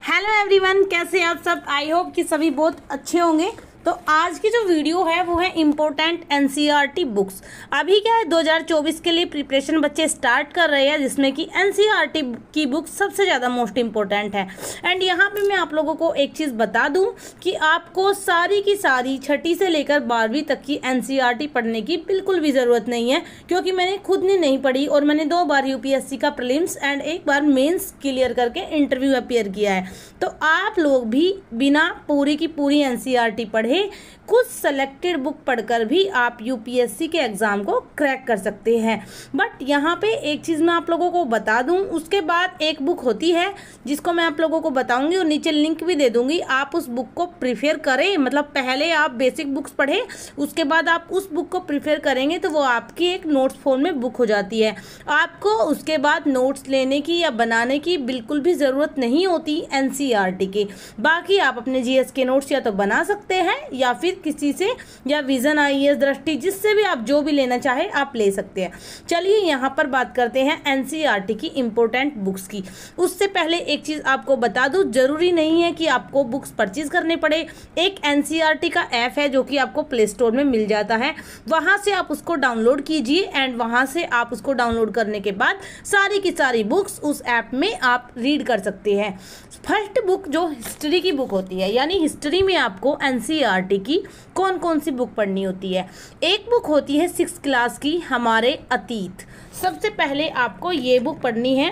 Hello everyone, कैसे हैं आप सब। आई होप कि सभी बहुत अच्छे होंगे। तो आज की जो वीडियो है वो है इम्पोर्टेंट एनसीईआरटी बुक्स। अभी क्या है 2024 के लिए प्रिपरेशन बच्चे स्टार्ट कर रहे हैं, जिसमें कि एनसीईआरटी की बुक सबसे ज़्यादा मोस्ट इम्पोर्टेंट है। एंड यहाँ पे मैं आप लोगों को एक चीज़ बता दूँ कि आपको सारी की सारी छठी से लेकर 12वीं तक की एनसीईआरटी पढ़ने की बिल्कुल भी ज़रूरत नहीं है, क्योंकि मैंने खुद ने नहीं पढ़ी और मैंने 2 बार यूपीएससी का प्रीलिम्स एंड 1 बार मेंस क्लियर करके इंटरव्यू अपीयर किया है। तो आप लोग भी बिना पूरी की पूरी एनसीईआरटी पढ़े कुछ सेलेक्टेड बुक पढ़कर भी आप यूपीएससी के एग्जाम को क्रैक कर सकते हैं। बट यहाँ पे एक चीज़ मैं आप लोगों को बता दूं, उसके बाद एक बुक होती है जिसको मैं आप लोगों को बताऊंगी और नीचे लिंक भी दे दूंगी। आप उस बुक को प्रिफेयर करें, मतलब पहले आप बेसिक बुक्स पढ़ें, उसके बाद आप उस बुक को प्रिफेयर करेंगे तो वो आपकी एक नोट्स फॉर्म में बुक हो जाती है। आपको उसके बाद नोट्स लेने की या बनाने की बिल्कुल भी ज़रूरत नहीं होती एनसीईआरटी के। बाकी आप अपने जीएस के नोट्स या तो बना सकते हैं या फिर किसी से, या विजन आईएएस, दृष्टि, जिससे भी आप जो भी लेना चाहे आप ले सकते हैं। चलिए यहाँ पर बात करते हैं एनसीईआरटी की इम्पोर्टेंट बुक्स की। उससे पहले एक चीज़ आपको बता दूं, जरूरी नहीं है कि आपको बुक्स परचेज करने पड़े। एक एनसीईआरटी का ऐप है जो कि आपको प्ले स्टोर में मिल जाता है, वहाँ से आप उसको डाउनलोड कीजिए एंड वहाँ से आप उसको डाउनलोड करने के बाद सारी की सारी बुक्स उस ऐप में आप रीड कर सकते हैं। फर्स्ट बुक जो हिस्ट्री की बुक होती है, यानी हिस्ट्री में आपको एनसीईआरटी की कौन कौन सी बुक पढ़नी होती है। एक बुक होती है 6th क्लास की, हमारे अतीत। सबसे पहले आपको ये बुक पढ़नी है।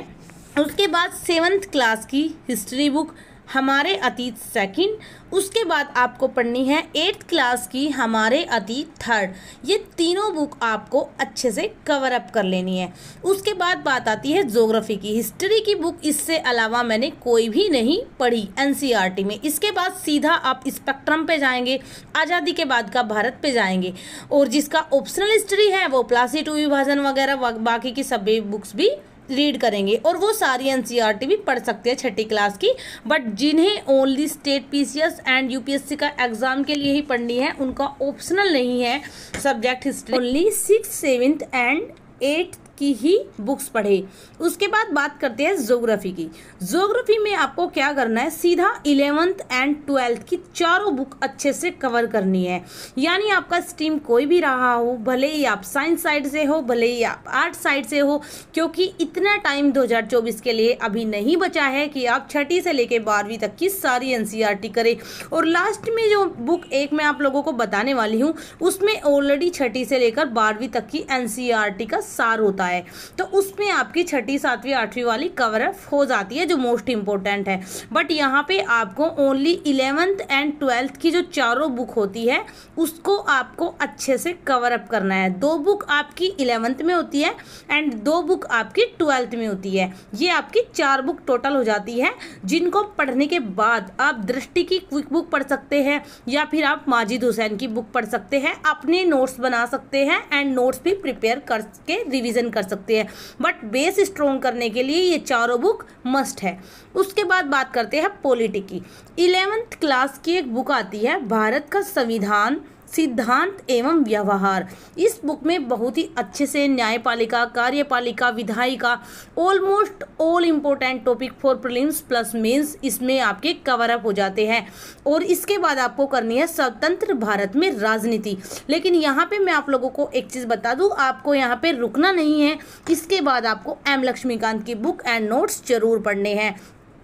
उसके बाद 7th क्लास की हिस्ट्री बुक, हमारे अतीत सेकंड। उसके बाद आपको पढ़नी है 8th क्लास की हमारे अतीत थर्ड। ये तीनों बुक आपको अच्छे से कवर अप कर लेनी है। उसके बाद बात आती है ज्योग्राफी की। हिस्ट्री की बुक इससे अलावा मैंने कोई भी नहीं पढ़ी एनसीईआरटी में। इसके बाद सीधा आप स्पेक्ट्रम पे जाएंगे, आज़ादी के बाद का भारत पे जाएंगे, और जिसका ऑप्शनल हिस्ट्री है वो प्लासी 2 विभाजन वगैरह बाकी की सभी बुक्स भी रीड करेंगे, और वो सारी एनसीईआरटी भी पढ़ सकते हैं 6ठी क्लास की। बट जिन्हें only state PCS and UPSC का एग्जाम के लिए ही पढ़नी है, उनका ऑप्शनल नहीं है subject history, only 6th 7th and 8th की ही बुक्स पढ़े। उसके बाद बात करते हैं ज्योग्राफी की। ज्योग्राफी में आपको क्या करना है, सीधा 11th एंड 12th की चारों बुक अच्छे से कवर करनी है। यानी आपका स्ट्रीम कोई भी रहा हो, भले ही आप साइंस साइड से हो, भले ही आप आर्ट साइड से हो, क्योंकि इतना टाइम 2024 के लिए अभी नहीं बचा है कि आप 6ठी से लेकर 12वीं तक की सारी एनसीईआरटी करें। और लास्ट में जो बुक एक मैं आप लोगों को बताने वाली हूँ, उसमें ऑलरेडी 6ठी से लेकर 12वीं तक की एनसीईआरटी का सार होता है, तो उसमें आपकी 6ठी 7वीं 8वीं वाली कवर अप हो जाती है, जो मोस्ट इंपॉर्टेंट है। बट यहाँ पे आपको ओनली 11th एंड 12th की जो चारों बुक होती है उसको आपको अच्छे से कवर अप करना है। 2 बुक आपकी 11th में होती है एंड 2 बुक आपकी 12th में होती है। ये आपकी 4 बुक टोटल हो जाती है, जिनको पढ़ने के बाद आप दृष्टि की क्विक बुक पढ़ सकते हैं या फिर आप माजिद हुसैन की बुक पढ़ सकते हैं, अपने नोट्स बना सकते हैं एंड नोट्स भी प्रिपेयर करके रिवीजन कर सकते हैं। बट बेस स्ट्रॉन्ग करने के लिए ये चारों बुक मस्ट है। उसके बाद बात करते हैं पॉलिटी की। 11th क्लास की एक बुक आती है, भारत का संविधान, सिद्धांत एवं व्यवहार। इस बुक में बहुत ही अच्छे से न्यायपालिका, कार्यपालिका, विधायिका, almost all important topic for prelims plus mains इसमें आपके कवर अप हो जाते हैं। और इसके बाद आपको करनी है स्वतंत्र भारत में राजनीति। लेकिन यहाँ पे मैं आप लोगों को एक चीज़ बता दूँ, आपको यहाँ पे रुकना नहीं है। इसके बाद आपको एम लक्ष्मीकांत की बुक एंड नोट्स जरूर पढ़ने हैं,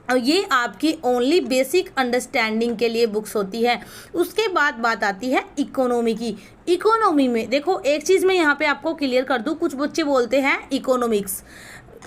और ये आपकी ओनली बेसिक अंडरस्टैंडिंग के लिए बुक्स होती है। उसके बाद बात आती है इकोनॉमी की। इकोनॉमी में देखो, एक चीज़ मैं यहाँ पे आपको क्लियर कर दूँ, कुछ बच्चे बोलते हैं इकोनॉमिक्स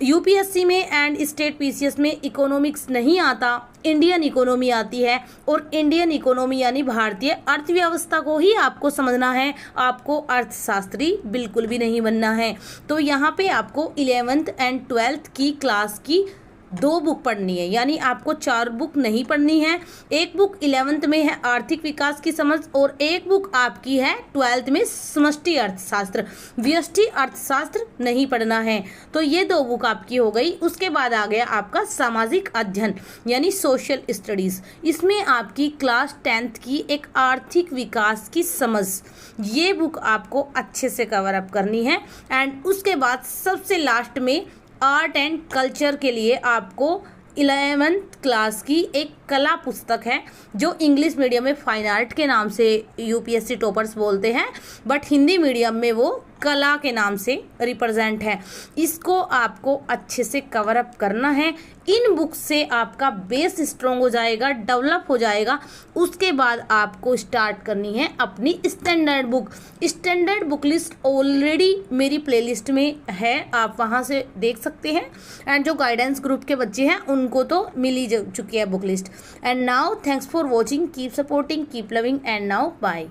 यूपीएससी में एंड स्टेट पीसीएस में इकोनॉमिक्स नहीं आता, इंडियन इकोनॉमी आती है। और इंडियन इकोनॉमी यानी भारतीय अर्थव्यवस्था को ही आपको समझना है, आपको अर्थशास्त्री बिल्कुल भी नहीं बनना है। तो यहाँ पे आपको 11th एंड 12th की क्लास की 2 बुक पढ़नी है, यानी आपको 4 बुक नहीं पढ़नी है। एक बुक 11th में है आर्थिक विकास की समझ, और एक बुक आपकी है 12th में समष्टि अर्थशास्त्र, व्यष्टि अर्थशास्त्र नहीं पढ़ना है। तो ये 2 बुक आपकी हो गई। उसके बाद आ गया आपका सामाजिक अध्ययन यानी सोशल स्टडीज़। इसमें आपकी क्लास 10th की एक आर्थिक विकास की समझ, ये बुक आपको अच्छे से कवर अप करनी है। एंड उसके बाद सबसे लास्ट में आर्ट एंड कल्चर के लिए आपको 11th क्लास की एक कला पुस्तक है जो इंग्लिश मीडियम में फाइन आर्ट के नाम से यूपीएससी टॉपर्स बोलते हैं, बट हिंदी मीडियम में वो कला के नाम से रिप्रेजेंट है। इसको आपको अच्छे से कवर अप करना है। इन बुक से आपका बेस स्ट्रॉन्ग हो जाएगा, डेवलप हो जाएगा। उसके बाद आपको स्टार्ट करनी है अपनी standard book. Standard book list already मेरी प्लेलिस्ट में है, आप वहाँ से देख सकते हैं। एंड जो गाइडेंस ग्रुप के बच्चे हैं उनको तो मिल ही चुकी है book list. And now thanks for watching, keep supporting, keep loving, and now bye.